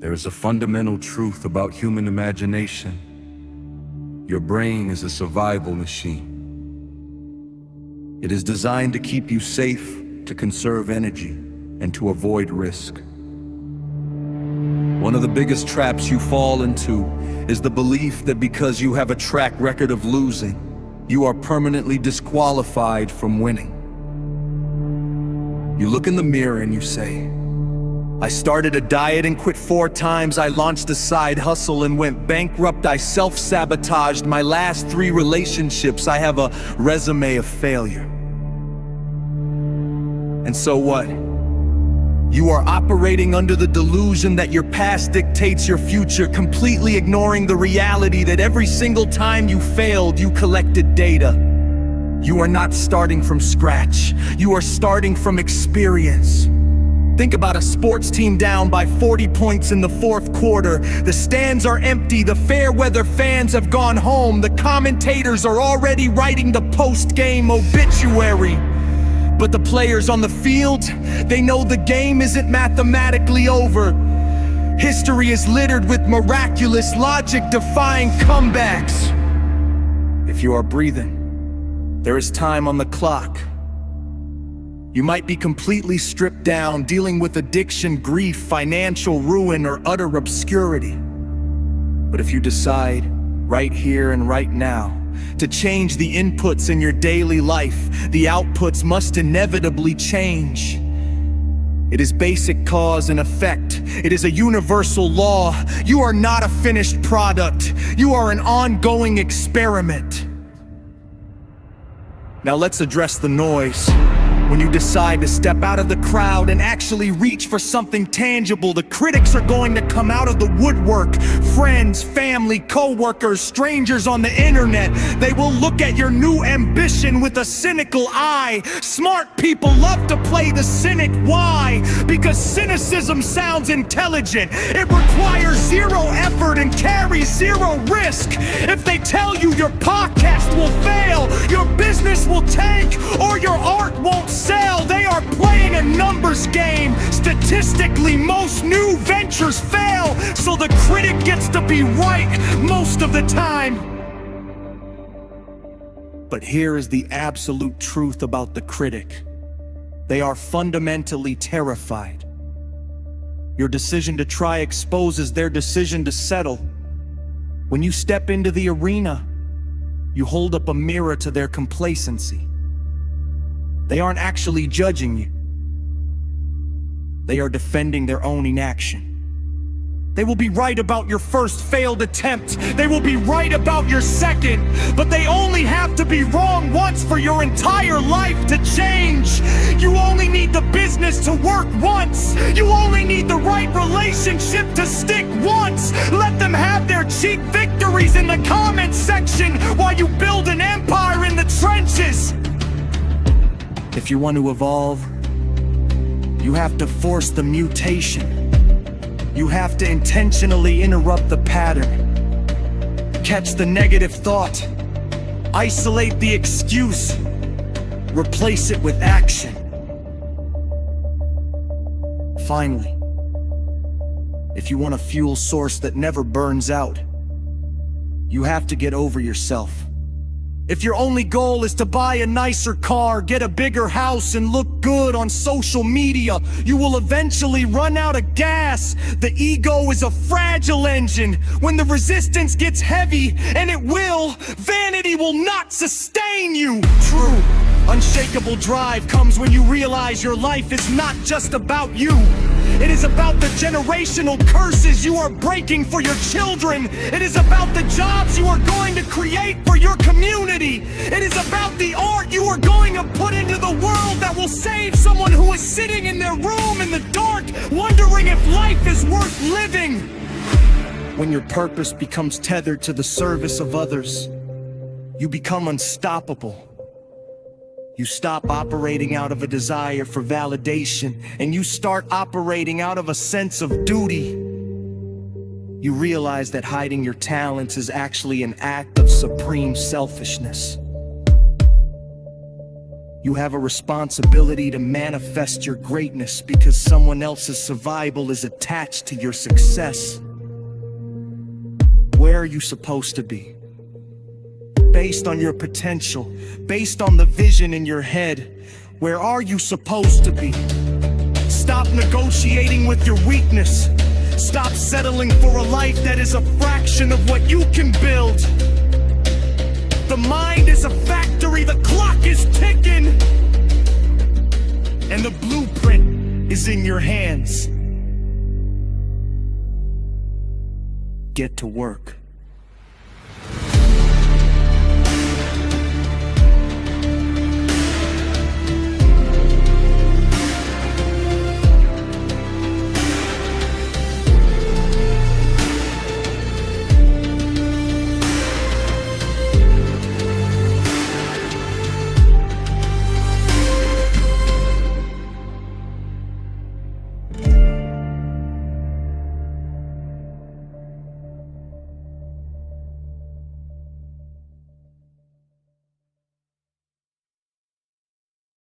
There is a fundamental truth about human imagination. Your brain is a survival machine. It is designed to keep you safe, to conserve energy, and to avoid risk. One of the biggest traps you fall into is the belief that because you have a track record of losing, you are permanently disqualified from winning. You look in the mirror and you say, I started a diet and quit 4 times. I launched a side hustle and went bankrupt. I self-sabotaged my last 3 relationships. I have a resume of failure. And so what? You are operating under the delusion that your past dictates your future, completely ignoring the reality that every single time you failed, you collected data. You are not starting from scratch. You are starting from experience. Think about a sports team down by 40 points in the 4th quarter. The stands are empty, the fair weather fans have gone home. The commentators are already writing the post-game obituary. But the players on the field, they know the game isn't mathematically over. History is littered with miraculous logic-defying comebacks. If you are breathing, there is time on the clock. You might be completely stripped down, dealing with addiction, grief, financial ruin, or utter obscurity. But if you decide, right here and right now, to change the inputs in your daily life, the outputs must inevitably change. It is basic cause and effect. It is a universal law. You are not a finished product. You are an ongoing experiment. Now let's address the noise. When you decide to step out of the crowd and actually reach for something tangible, the critics are going to come out of the woodwork. Friends, family, co-workers, strangers on the internet. They will look at your new ambition with a cynical eye. Smart people love to play the cynic. Why? Because cynicism sounds intelligent. It requires 0 effort and carries 0 risk. If they tell you your podcast will fail, your business will tank, or your art won't sell, they are playing a numbers game. Statistically, most new ventures fail, so the critic gets to be right most of the time. But here is the absolute truth about the critic. They are fundamentally terrified. Your decision to try exposes their decision to settle. When you step into the arena, you hold up a mirror to their complacency. They aren't actually judging you. They are defending their own inaction. They will be right about your first failed attempt. They will be right about your second. But they only have to be wrong once for your entire life to change. You only need the business to work once. You only need the right relationship to stick once. Let them have their cheap victories in the comments section while you build an empire in the trenches. If you want to evolve, you have to force the mutation. You have to intentionally interrupt the pattern. Catch the negative thought. Isolate the excuse. Replace it with action. Finally, if you want a fuel source that never burns out, you have to get over yourself. If your only goal is to buy a nicer car, get a bigger house, and look good on social media, you will eventually run out of gas. The ego is a fragile engine. When the resistance gets heavy, and it will, vanity will not sustain you. True, unshakable drive comes when you realize your life is not just about you. It is about the generational curses you are breaking for your children. It is about the jobs you are going to create for your community. It is about the art you are going to put into the world that will save someone who is sitting in their room in the dark, wondering if life is worth living. When your purpose becomes tethered to the service of others, you become unstoppable. You stop operating out of a desire for validation, and you start operating out of a sense of duty. You realize that hiding your talents is actually an act of supreme selfishness. You have a responsibility to manifest your greatness because someone else's survival is attached to your success. Where are you supposed to be? Based on your potential, based on the vision in your head, where are you supposed to be? Stop negotiating with your weakness. Stop settling for a life that is a fraction of what you can build. The mind is a factory, the clock is ticking, and the blueprint is in your hands. Get to work.